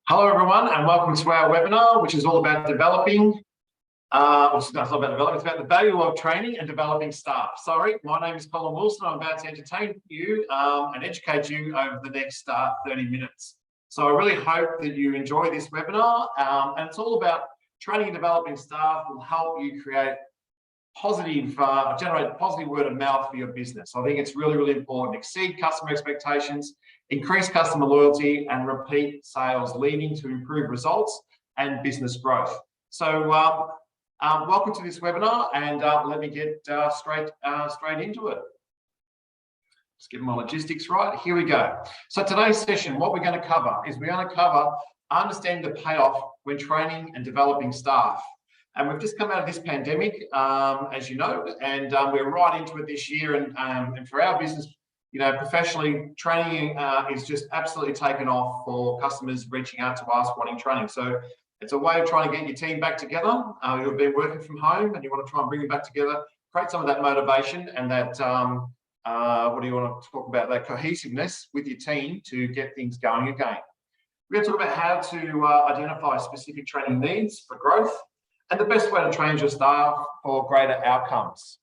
Hello everyone and welcome to our webinar, which is all about developing, it's not about development, it's about the value of training and developing staff. Sorry, my name is Colin Wilson. I'm about to entertain you and educate you over the next 30 minutes. So I really hope that you enjoy this webinar and it's all about training and developing staff will help you create positive, generate positive word of mouth for your business. I think it's really, really important. Exceed customer expectations, increase customer loyalty and repeat sales, leading to improved results and business growth. So welcome to this webinar and let me get straight into it. Just get my logistics right. Here we go. So today's session, what we're going to cover is we're going to cover understanding the payoff when training and developing staff. And we've just come out of this pandemic, as you know, and we're right into it this year. And for our business, you know, professionally, training is just absolutely taken off for customers reaching out to us wanting training. So it's a way of trying to get your team back together. You've been working from home and you want to try and bring them back together, create some of that motivation and that, what do you want to talk about, that cohesiveness with your team to get things going again. We're going to talk about how to identify specific training needs for growth and the best way to train your staff for greater outcomes.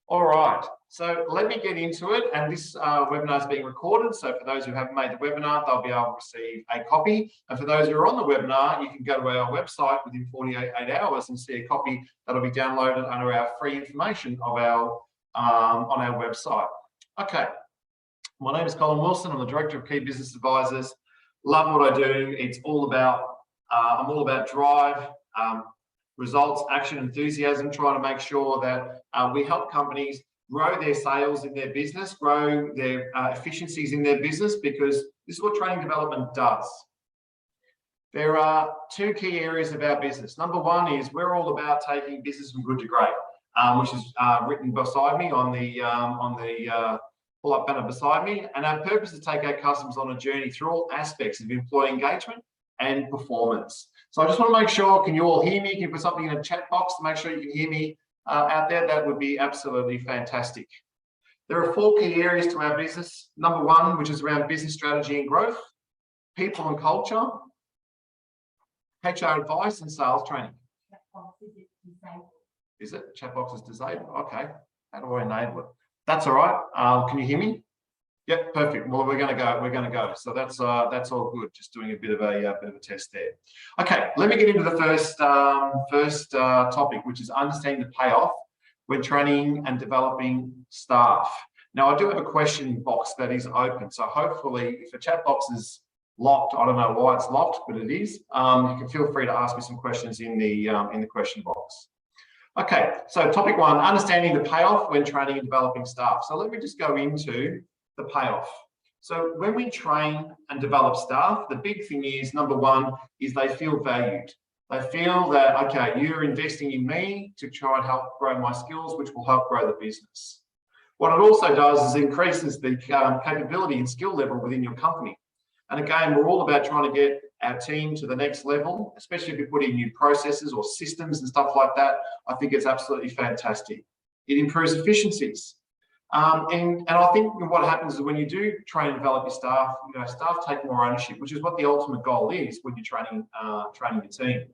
All right, so let me get into it. And this webinar is being recorded. So for those who haven't made the webinar, they'll be able to receive a copy. And for those who are on the webinar, you can go to our website within 48 hours and see a copy that'll be downloaded under our free information of our on our website. Okay, my name is Colin Wilson. I'm the Director of Key Business Advisors. Love what I do. It's all about, I'm all about drive, results, action, enthusiasm, trying to make sure that we help companies grow their sales in their business, grow their efficiencies in their business, because this is what training development does. There are two key areas of our business. Number one is we're all about taking business from good to great, which is written beside me on the pull-up banner beside me. And our purpose is to take our customers on a journey through all aspects of employee engagement and performance. So I just want to make sure, can you all hear me? Can you put something in a chat box to make sure you can hear me out there? That would be absolutely fantastic. There are four key areas to our business. Number one, which is around business strategy and growth, people and culture, HR advice and sales training. Is it? Chat box is disabled? Okay. How do I enable it? That's all right. Can you hear me? Yep, perfect. Well, we're going to go. So that's all good. Just doing a bit of a test there. Okay, let me get into the first topic, which is understanding the payoff when training and developing staff. Now, I do have a question box that is open. So hopefully, if the chat box is locked, I don't know why it's locked, but it is. You can feel free to ask me some questions in the question box. Okay, so topic one: understanding the payoff when training and developing staff. So let me just go into the payoff. So when we train and develop staff, the big thing is, number one, is they feel valued. They feel that, okay, you're investing in me to try and help grow my skills, which will help grow the business. What it also does is increases the capability and skill level within your company. And again, we're all about trying to get our team to the next level, especially if you put in new processes or systems and stuff like that. I think it's absolutely fantastic. It improves efficiencies. And I think what happens is when you do train and develop your staff, you know, staff take more ownership, which is what the ultimate goal is when you're training your team.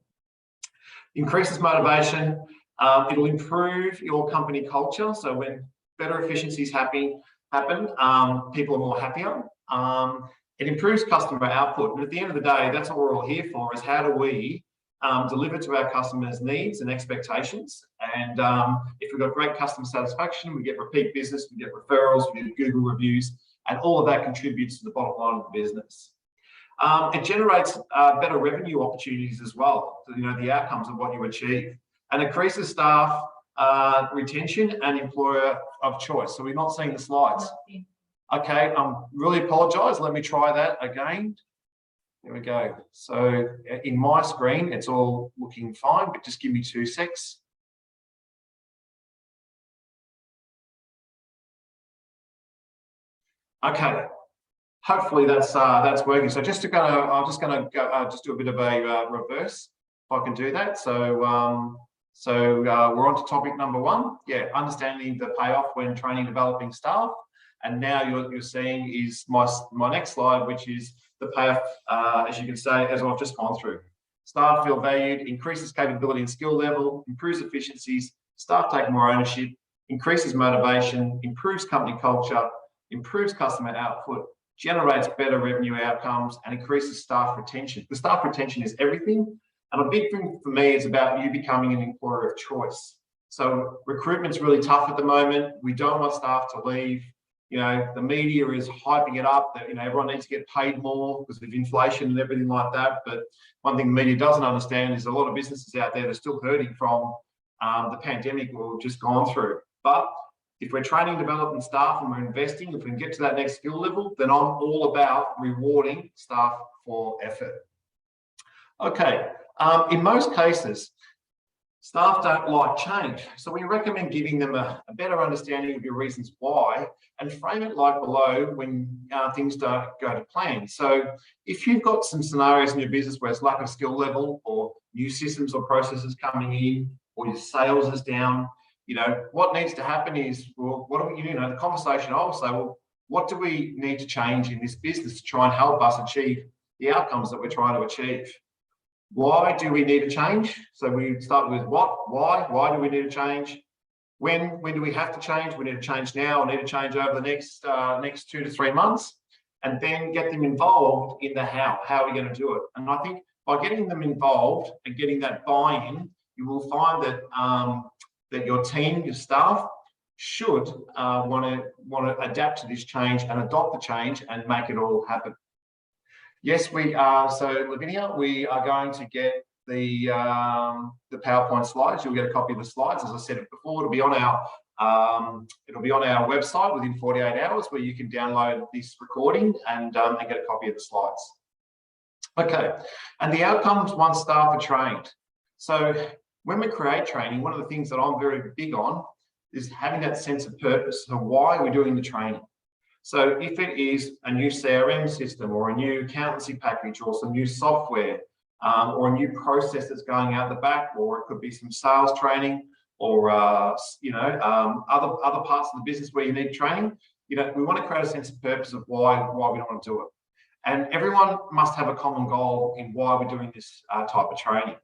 Increases motivation. It'll improve your company culture. So when better efficiencies happen, people are more happier. It improves customer output. And at the end of the day, that's what we're all here for, is how do we deliver to our customers' needs and expectations. And if we've got great customer satisfaction, we get repeat business, we get referrals, we get Google reviews, and all of that contributes to the bottom line of the business. It generates better revenue opportunities as well, so, you know, the outcomes of what you achieve, and increases staff retention and employer of choice. So we're not seeing the slides. Okay, really apologize. Let me try that again. There we go. So in my screen, it's all looking fine, but just give me 2 secs. Okay. Hopefully that's working. So I'm just gonna go, just do a bit of a reverse, if I can do that. So we're on to topic number one. Yeah, understanding the payoff when training, developing staff. And now you're seeing is my next slide, which is the payoff, as you can say, as I've just gone through. Staff feel valued, increases capability and skill level, improves efficiencies, staff take more ownership, increases motivation, improves company culture, improves customer output, generates better revenue outcomes, and increases staff retention. The staff retention is everything. And a big thing for me is about you becoming an employer of choice. So recruitment's really tough at the moment. We don't want staff to leave. You know, the media is hyping it up that, you know, everyone needs to get paid more because of inflation and everything like that. But one thing the media doesn't understand is a lot of businesses out there that are still hurting from the pandemic we've just gone through. But if we're training, developing staff and we're investing, if we can get to that next skill level, then I'm all about rewarding staff for effort. Okay, in most cases, staff don't like change. So we recommend giving them a better understanding of your reasons why and frame it like below when things don't go to plan. So if you've got some scenarios in your business where it's lack of skill level or new systems or processes coming in or your sales is down, you know, what needs to happen is, well, what do we, you know, the conversation I will say, well, what do we need to change in this business to try and help us achieve the outcomes that we're trying to achieve? Why do we need a change? So we start with what, why do we need a change? When do we have to change? We need to change now, or need to change over the next 2 to 3 months, and then get them involved in the how. How are we going to do it? And I think by getting them involved and getting that buy-in, you will find that that your team, your staff, should want to adapt to this change and adopt the change and make it all happen. Yes, we are. So Lavinia, we are going to get the PowerPoint slides. You'll get a copy of the slides. As I said before, it'll be on our website within 48 hours, where you can download this recording and get a copy of the slides. Okay, and the outcomes once staff are trained. So when we create training, one of the things that I'm very big on is having that sense of purpose. So why are we doing the training? So if it is a new CRM system or a new accountancy package or some new software or a new process that's going out the back, or it could be some sales training or other parts of the business where you need training, you know, we want to create a sense of purpose of why we want to do it. And everyone must have a common goal in why we're doing this type of training.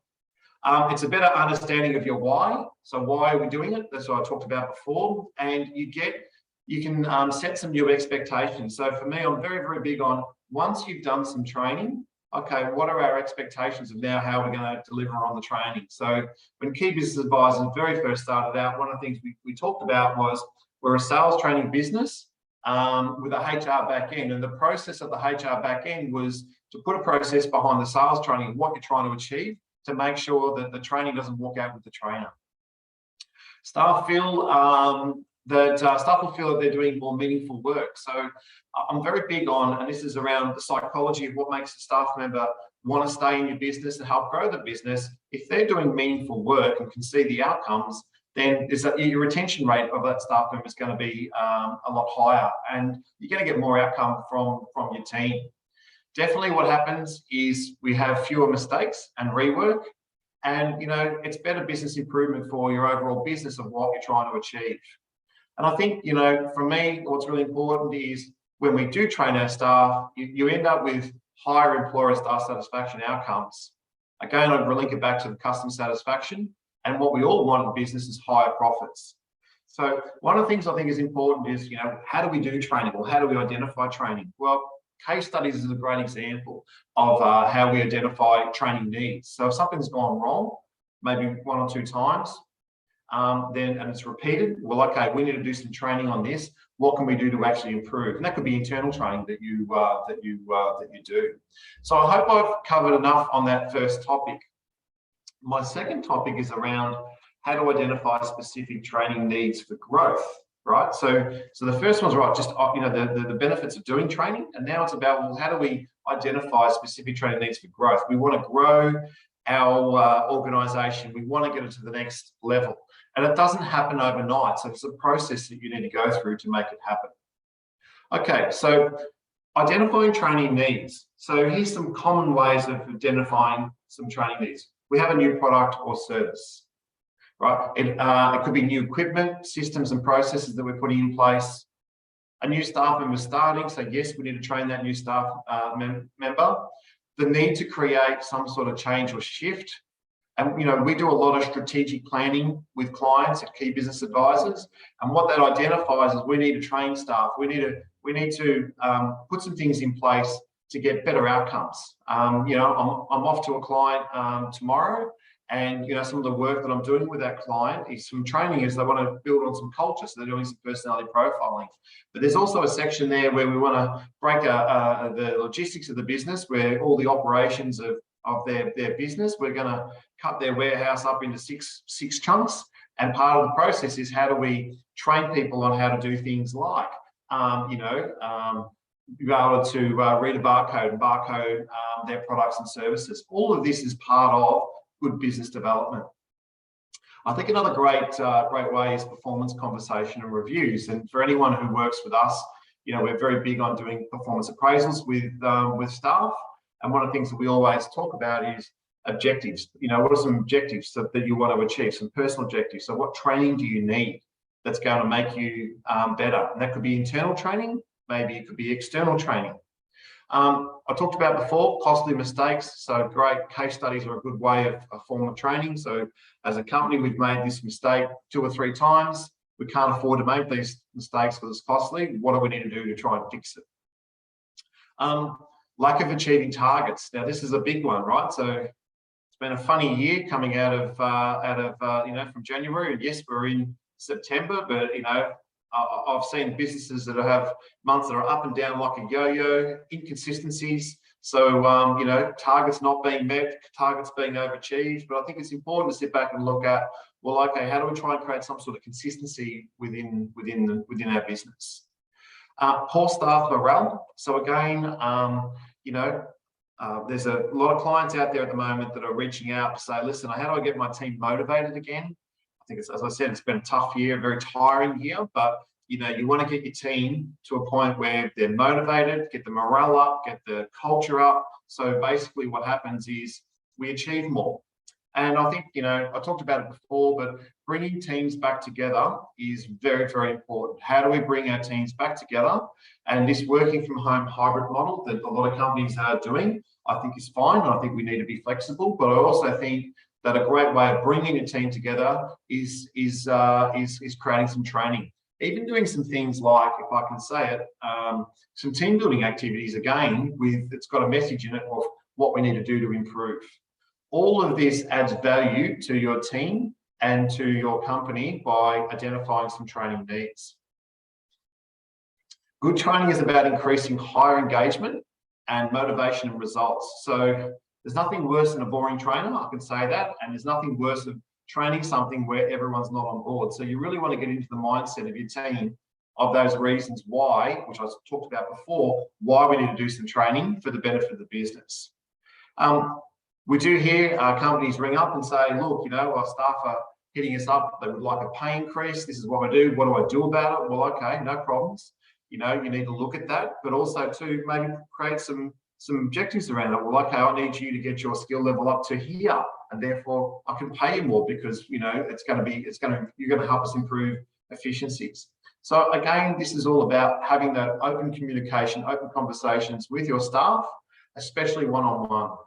It's a better understanding of your why. So why are we doing it? That's what I talked about before. And you can set some new expectations. So for me, I'm very, very big on, once you've done some training, okay, what are our expectations of now how we're going to deliver on the training? So when Key Business Advisors very first started out, one of the things we talked about was we're a sales training business with a HR back end. And the process of the HR back end was to put a process behind the sales training, what you're trying to achieve, to make sure that the training doesn't walk out with the trainer. Staff feel staff will feel that they're doing more meaningful work. So I'm very big on, and this is around the psychology of what makes a staff member want to stay in your business and help grow the business. If they're doing meaningful work and can see the outcomes, then your retention rate of that staff member is going to be a lot higher, and you're going to get more outcome from your team. Definitely what happens is we have fewer mistakes and rework, and you know, it's better business improvement for your overall business of what you're trying to achieve. And I think, you know, for me, what's really important is when we do train our staff, you end up with higher employer staff satisfaction outcomes. Again, I'd link it back to the customer satisfaction, and what we all want in business is higher profits. So one of the things I think is important is, you know, how do we do training, or how do we identify training? Well, case studies is a great example of how we identify training needs. So if something's gone wrong, maybe 1 or 2 times, and it's repeated, well, okay, we need to do some training on this. What can we do to actually improve? And that could be internal training that you do. So I hope I've covered enough on that first topic. My second topic is around how to identify specific training needs for growth. Right, so the first one's right, just you know, the benefits of doing training, and now it's about, well, how do we identify specific training needs for growth? We want to grow our organisation. We want to get it to the next level, and it doesn't happen overnight. So it's a process that you need to go through to make it happen. Okay, so identifying training needs. So here's some common ways of identifying some training needs. We have a new product or service. Right, it could be new equipment, systems and processes that we're putting in place, a new staff member starting, so yes, we need to train that new staff member. The need to create some sort of change or shift. And, you know, we do a lot of strategic planning with clients at Key Business Advisors. And what that identifies is we need to train staff. We need to put some things in place to get better outcomes. You know, I'm off to a client tomorrow, and, you know, some of the work that I'm doing with that client is some training as they want to build on some culture. So they're doing some personality profiling. But there's also a section there where we want to break the logistics of the business, where all the operations of their business, we're going to cut their warehouse up into six chunks. And part of the process is how do we train people on how to do things like, you know, be able to read a barcode and barcode their products and services. All of this is part of good business development. I think another great way is performance conversation and reviews. And for anyone who works with us, you know, we're very big on doing performance appraisals with staff. And one of the things that we always talk about is objectives. You know, what are some objectives that you want to achieve? Some personal objectives. So what training do you need that's going to make you better? And that could be internal training. Maybe it could be external training. I talked about before, costly mistakes. So great case studies are a good way of a form of training. So as a company, we've made this mistake 2 or 3 times. We can't afford to make these mistakes because it's costly. What do we need to do to try and fix it? Lack of achieving targets. Now, this is a big one, right? So it's been a funny year coming out of you know, from January. And yes, we're in September, but, you know, I've seen businesses that have months that are up and down like a yo-yo, inconsistencies. So, you know, targets not being met, targets being overachieved. But I think it's important to sit back and look at, well, okay, how do we try and create some sort of consistency within our business? Poor staff morale. So again, you know, there's a lot of clients out there at the moment that are reaching out to say, listen, how do I get my team motivated again? I think it's, as I said, it's been a tough year, a very tiring year, but, you know, you want to get your team to a point where they're motivated, get the morale up, get the culture up. So basically what happens is we achieve more. And I think, you know, I talked about it before, but bringing teams back together is very, very important. How do we bring our teams back together? And this working from home hybrid model that a lot of companies are doing, I think is fine. I think we need to be flexible, but I also think that a great way of bringing a team together is creating some training. Even doing some things like, if I can say it, some team building activities, again, it's got a message in it of what we need to do to improve. All of this adds value to your team and to your company by identifying some training needs. Good training is about increasing higher engagement and motivation and results. So there's nothing worse than a boring trainer, I can say that, and there's nothing worse than training something where everyone's not on board. So you really want to get into the mindset of your team of those reasons why, which I talked about before, why we need to do some training for the benefit of the business. We do hear companies ring up and say, look, you know, our staff are hitting us up, they would like a pay increase, this is what I do, what do I do about it? Well, okay, no problems. You know, you need to look at that, but also to maybe create some objectives around it. Well, okay, I need you to get your skill level up to here, and therefore I can pay you more because, you know, you're going to help us improve efficiencies. So again, this is all about having that open communication, open conversations with your staff, especially one-on-one.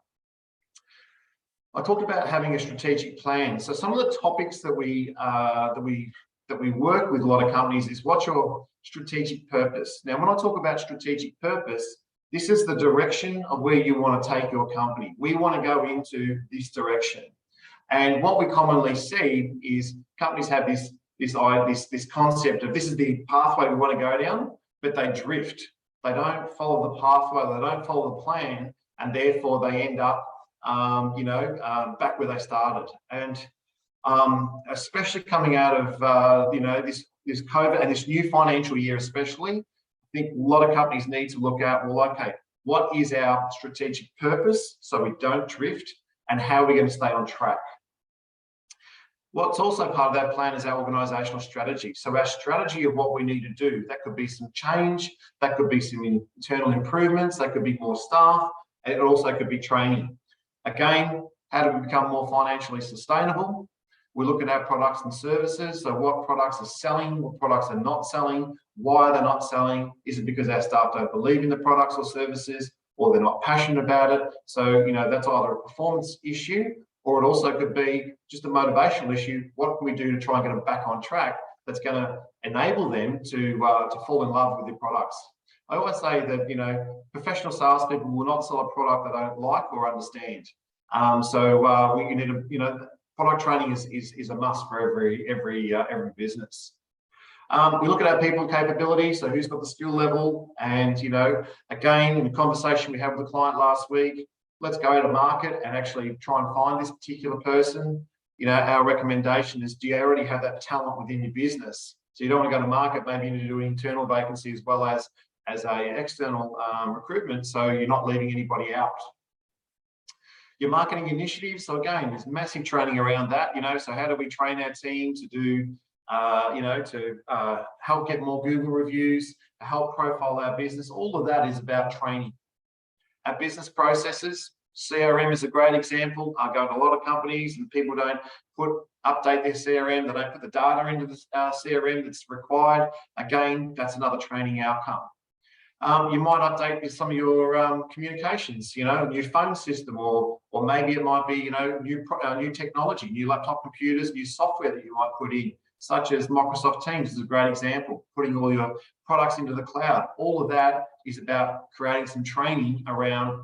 I talked about having a strategic plan. So some of the topics that we work with a lot of companies is, what's your strategic purpose? Now, when I talk about strategic purpose, this is the direction of where you want to take your company. We want to go into this direction. And what we commonly see is companies have this concept of, this is the pathway we want to go down, but they drift. They don't follow the pathway, they don't follow the plan, and therefore they end up back where they started. And especially coming out of this COVID and this new financial year especially, I think a lot of companies need to look at, well, okay, what is our strategic purpose so we don't drift, and how are we going to stay on track? What's also part of that plan is our organisational strategy. So our strategy of what we need to do, that could be some change, that could be some internal improvements, that could be more staff, and it also could be training. Again, how do we become more financially sustainable? We look at our products and services. So what products are selling, what products are not selling, why they're not selling. Is it because our staff don't believe in the products or services, or they're not passionate about it? So, that's either a performance issue, or it also could be just a motivational issue. What can we do to try and get them back on track that's going to enable them to fall in love with your products? I always say that, professional salespeople will not sell a product they don't like or understand. You need to, product training is a must for every business. We look at our people capability, so who's got the skill level, and again, in the conversation we had with the client last week, let's go out to market and actually try and find this particular person. Our recommendation is, do you already have that talent within your business? So you don't want to go to market, maybe you need to do an internal vacancy as well as a external recruitment, so you're not leaving anybody out. Your marketing initiatives, so again, there's massive training around that, so how do we train our team to do, to help get more Google reviews, to help profile our business. All of that is about training. Our business processes, CRM is a great example. I go to a lot of companies and people don't update their CRM, they don't put the data into the CRM that's required. Again, that's another training outcome. You might update some of your communications, new phone system, or maybe it might be, new technology, new laptop computers, new software that you might put in, such as Microsoft Teams is a great example, putting all your products into the cloud. All of that is about creating some training around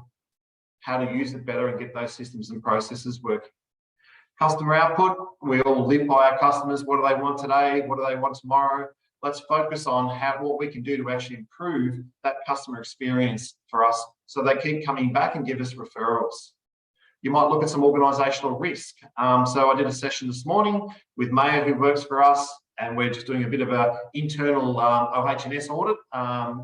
how to use it better and get those systems and processes working. Customer output, we all live by our customers. What do they want today? What do they want tomorrow? Let's focus on what we can do to actually improve that customer experience for us so they keep coming back and give us referrals. You might look at some organisational risk. So I did a session this morning with Maya, who works for us, and we're just doing a bit of an internal OH&S audit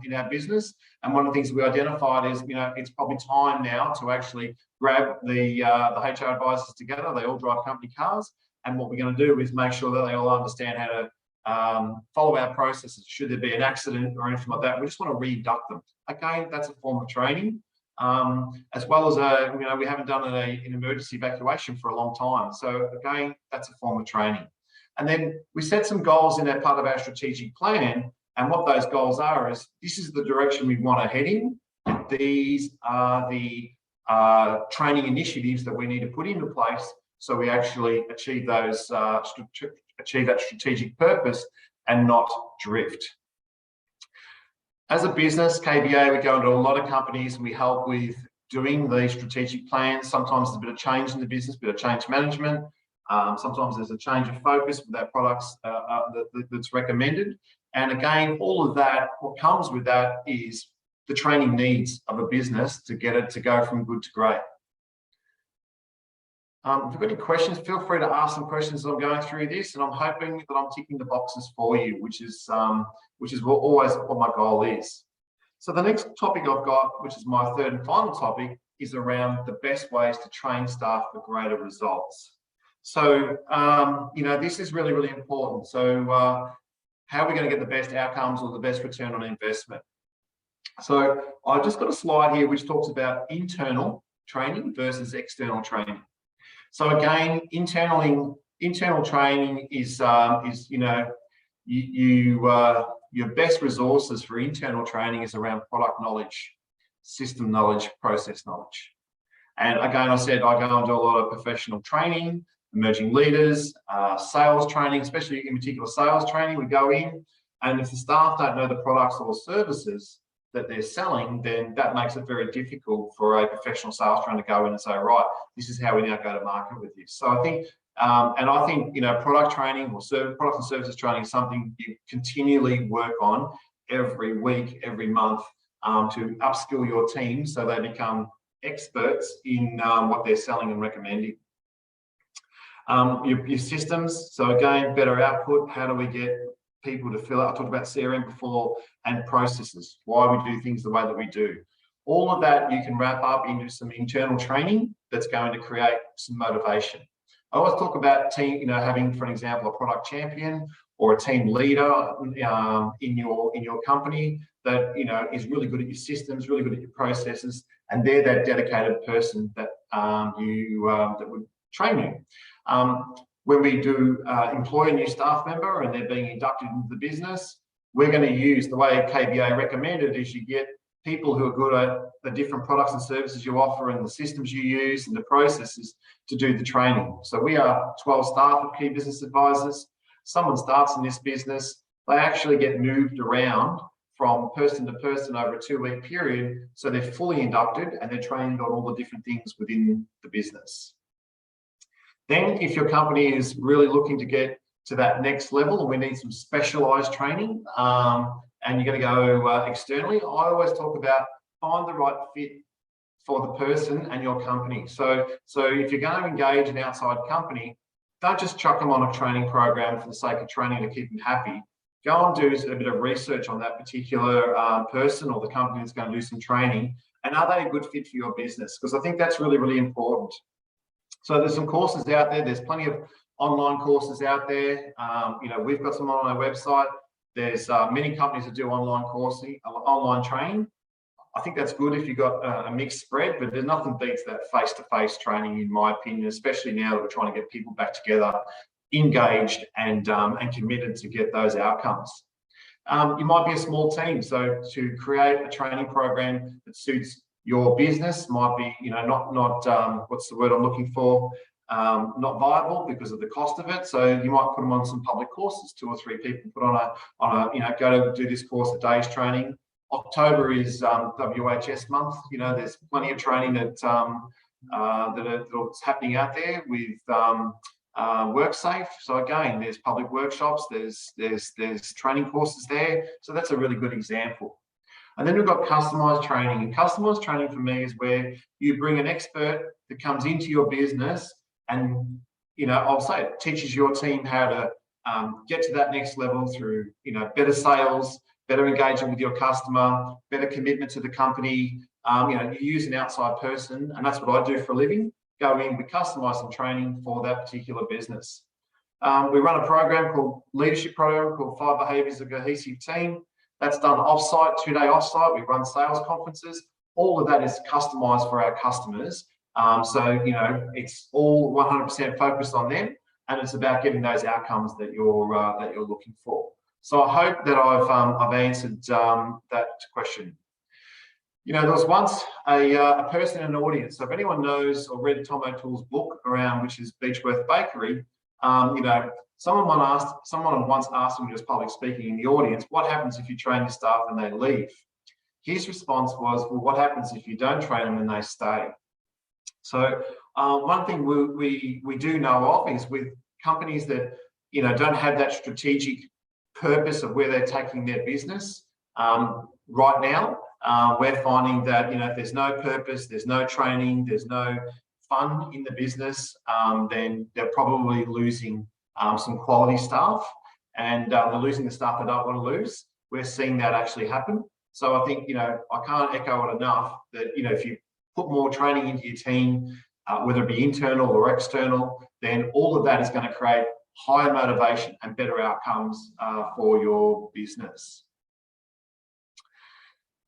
in our business. And one of the things we identified is, it's probably time now to actually grab the HR advisors together. They all drive company cars. And what we're going to do is make sure that they all understand how to follow our processes. Should there be an accident or anything like that, we just want to re-induct them. Again, that's a form of training, as well as we haven't done an emergency evacuation for a long time. So again, that's a form of training. And then we set some goals in that part of our strategic plan. And what those goals are is, this is the direction we want to head in. These are the training initiatives that we need to put into place so we actually achieve those achieve that strategic purpose and not drift. As a business, KBA, we go into a lot of companies and we help with doing the strategic plans. Sometimes there's a bit of change in the business, a bit of change management. Sometimes there's a change of focus with our products that's recommended. And again, all of that, what comes with that is the training needs of a business to get it to go from good to great. If you've got any questions, feel free to ask some questions as I'm going through this, and I'm hoping that I'm ticking the boxes for you, which is always what my goal is. So the next topic I've got, which is my third and final topic, is around the best ways to train staff for greater results. So, this is really, really important. So how are we going to get the best outcomes or the best return on investment? So I've just got a slide here which talks about internal training versus external training. So again, internal training is your best resources for internal training is around product knowledge, system knowledge, process knowledge. And again, I said I go and do a lot of professional training, emerging leaders, sales training, especially in particular sales training. We go in, and if the staff don't know the products or services that they're selling, then that makes it very difficult for a professional sales trainer to go in and say, right, this is how we now go to market with this. So I think, product training or product and services training is something you continually work on every week, every month, to upskill your team so they become experts in what they're selling and recommending. Your systems, so again, better output. How do we get people to fill out? I talked about CRM before, and processes, why we do things the way that we do. All of that you can wrap up into some internal training that's going to create some motivation. I always talk about team, having, for an example, a product champion or a team leader in your company that is really good at your systems, really good at your processes, and they're that dedicated person that that would train you. when we do employ a new staff member and they're being inducted into the business, we're going to use the way KBA recommended is you get people who are good at the different products and services you offer and the systems you use and the processes to do the training. So we are 12 staff at Key Business Advisors. Someone starts in this business, they actually get moved around from person to person over a 2-week period. So they're fully inducted and they're trained on all the different things within the business. Then if your company is really looking to get to that next level and we need some specialized training and you're going to go externally, I always talk about find the right fit for the person and your company. So if you're going to engage an outside company, don't just chuck them on a training program for the sake of training to keep them happy. Go and do a bit of research on that particular person or the company that's going to do some training, and are they a good fit for your business? Because I think that's really, really important. So there's some courses out there. There's plenty of online courses out there. We've got some on our website. There's many companies that do online training. I think that's good if you've got a mixed spread, but there's nothing beats that face-to-face training, in my opinion, especially now that we're trying to get people back together, engaged and committed to get those outcomes. You might be a small team, so to create a training program that suits your business might be, not what's the word I'm looking for? Not viable because of the cost of it. So you might put them on some public courses, 2 or 3 people put on a go to do this course, a day's training. October is WHS month. There's plenty of training that's happening out there with WorkSafe. So again, there's public workshops, there's training courses there. So that's a really good example. And then we've got customized training. And customized training for me is where you bring an expert that comes into your business and, I'll say it teaches your team how to get to that next level through, better sales, better engagement with your customer, better commitment to the company. You use an outside person, and that's what I do for a living. Go in, we customize some training for that particular business. We run a program called Leadership Program called 5 Behaviors of a Cohesive Team. That's done offsite, 2-day offsite. We run sales conferences. All of that is customized for our customers. It's all 100% focused on them, and it's about getting those outcomes that you're looking for. So I hope that I've answered that question. There was once a person in an audience. So if anyone knows or read Tom O'Toole's book around, which is Beechworth Bakery, someone once asked him when he was public speaking in the audience, what happens if you train your staff and they leave? His response was, well, what happens if you don't train them and they stay? So one thing we do know of is with companies that, don't have that strategic purpose of where they're taking their business right now, we're finding that, if there's no purpose, there's no training, there's no fun in the business, then they're probably losing some quality staff, and they're losing the staff they don't want to lose. We're seeing that actually happen. So I think, I can't echo it enough that, if you put more training into your team, whether it be internal or external, then all of that is going to create higher motivation and better outcomes for your business.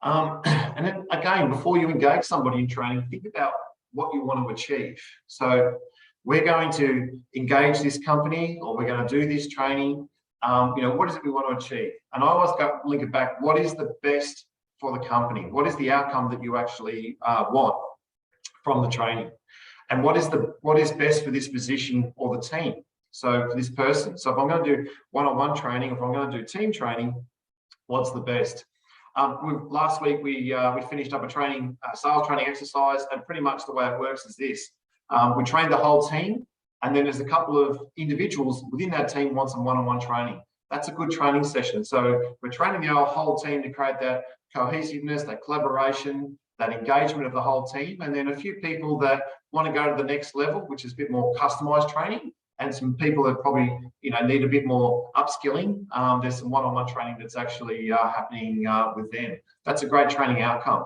And then again, before you engage somebody in training, think about what you want to achieve. So we're going to engage this company, or we're going to do this training. What is it we want to achieve? And I always link it back. What is the best for the company? What is the outcome that you actually want from the training? And what is best for this position or the team? So for this person. So if I'm going to do one-on-one training, if I'm going to do team training, what's the best? Last week we finished up a sales training exercise, and pretty much the way it works is this: we trained the whole team, and then there's a couple of individuals within that team want some one-on-one training. That's a good training session. So we're training the whole team to create that cohesiveness, that collaboration, that engagement of the whole team, and then a few people that want to go to the next level, which is a bit more customized training, and some people that probably need a bit more upskilling. There's some one-on-one training that's actually happening with them. That's a great training outcome.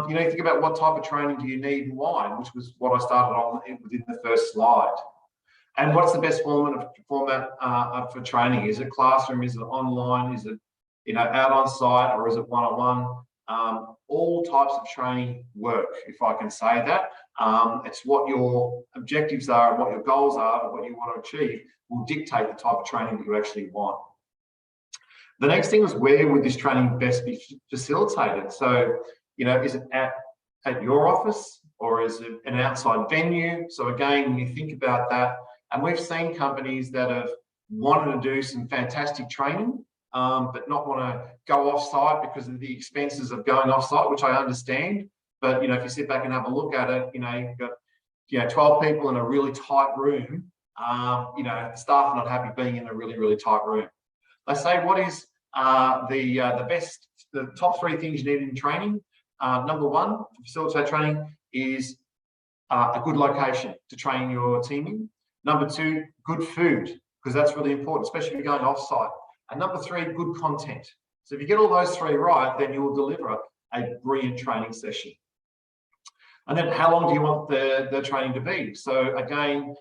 You think about what type of training do you need and why, which was what I started on within the first slide. And what's the best format for training? Is it classroom? Is it online? Is it out on site, or is it one-on-one? all types of training work, if I can say that. It's what your objectives are and what your goals are and what you want to achieve will dictate the type of training that you actually want. The next thing is, where would this training best be facilitated? So, is it at your office, or is it an outside venue? So again, when you think about that, and we've seen companies that have wanted to do some fantastic training, but not want to go off-site because of the expenses of going off-site, which I understand. But if you sit back and have a look at it, you've got 12 people in a really tight room. The staff are not happy being in a really, really tight room. They say, what is the top 3 things you need in training? Number 1, to facilitate training, is a good location to train your team in. Number 2, good food, because that's really important, especially if you're going off-site. And number 3, good content. So if you get all those 3 right, then you will deliver a brilliant training session. And then how long do you want the training to be? So again,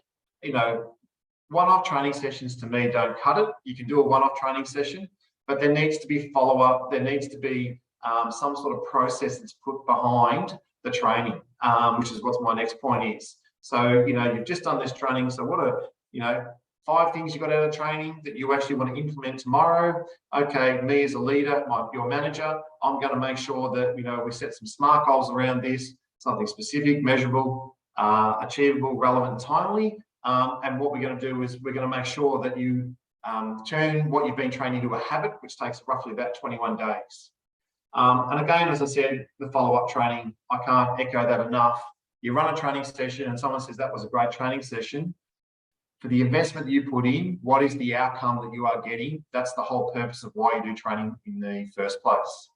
one-off training sessions to me don't cut it. You can do a one-off training session, but there needs to be follow-up. There needs to be some sort of process that's put behind the training, which is what my next point is. So, you've just done this training. So what are, 5 things you got out of training that you actually want to implement tomorrow? Okay, me as a leader, your manager, I'm going to make sure that, we set some SMART goals around this, something specific, measurable, achievable, relevant, and timely. And what we're going to do is we're going to make sure that you turn what you've been training into a habit, which takes roughly about 21 days. And again, as I said, the follow-up training, I can't echo that enough. You run a training session and someone says that was a great training session. For the investment that you put in, what is the outcome that you are getting? That's the whole purpose of why you do training in the first place.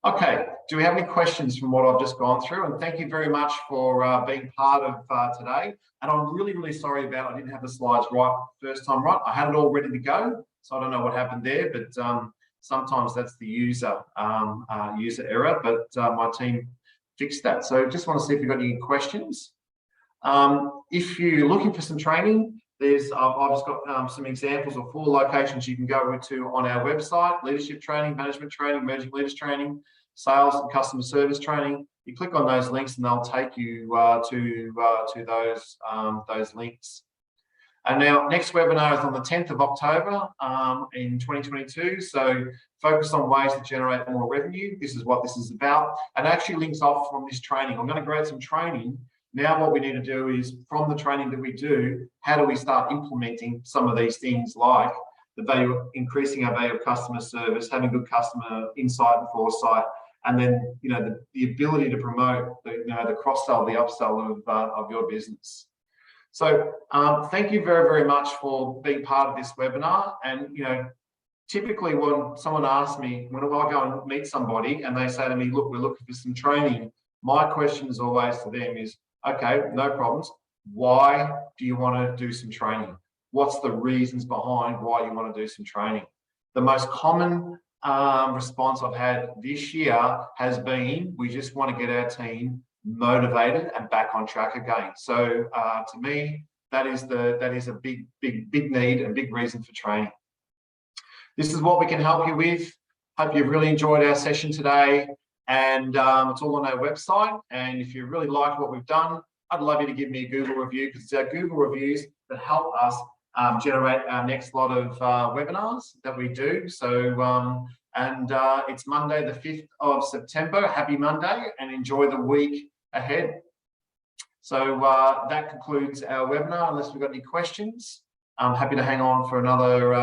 Okay, do we have any questions from what I've just gone through? And thank you very much for being part of today. And I'm really, really sorry about I didn't have the slides right first time right. I had it all ready to go, so I don't know what happened there, but sometimes that's the user error, but my team fixed that. So just want to see if you've got any questions. If you're looking for some training, I've just got some examples of 4 locations you can go to on our website: leadership training, management training, emerging leaders training, sales and customer service training. You click on those links and they'll take you to those links. And now, next webinar is on the 10th of October in 2022. So focus on ways to generate more revenue. This is what this is about, and actually links off from this training. I'm going to create some training. Now what we need to do is, from the training that we do, how do we start implementing some of these things, like the value, increasing our value of customer service, having good customer insight and foresight, and then the ability to promote the cross-sell, the upsell of your business. So thank you very, very much for being part of this webinar. And typically when someone asks me, when I go and meet somebody and they say to me, look, we're looking for some training, my question is always to them is, okay, no problems. Why do you want to do some training? What's the reasons behind why you want to do some training? The most common response I've had this year has been, we just want to get our team motivated and back on track again. So to me, that is a big need and big reason for training. This is what we can help you with. Hope you've really enjoyed our session today. And it's all on our website. And if you really like what we've done, I'd love you to give me a Google review, because it's our Google reviews that help us generate our next lot of webinars that we do. So, it's Monday, the 5th of September. Happy Monday, and enjoy the week ahead. So that concludes our webinar, unless we've got any questions. I'm happy to hang on for another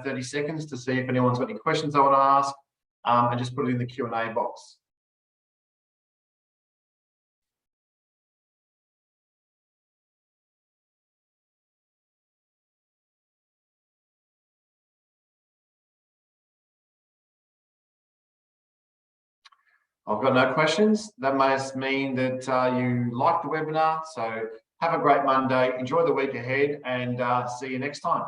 30 seconds to see if anyone's got any questions they want to ask. And just put it in the Q&A box. I've got no questions. That must mean that you liked the webinar. So have a great Monday, enjoy the week ahead, and see you next time.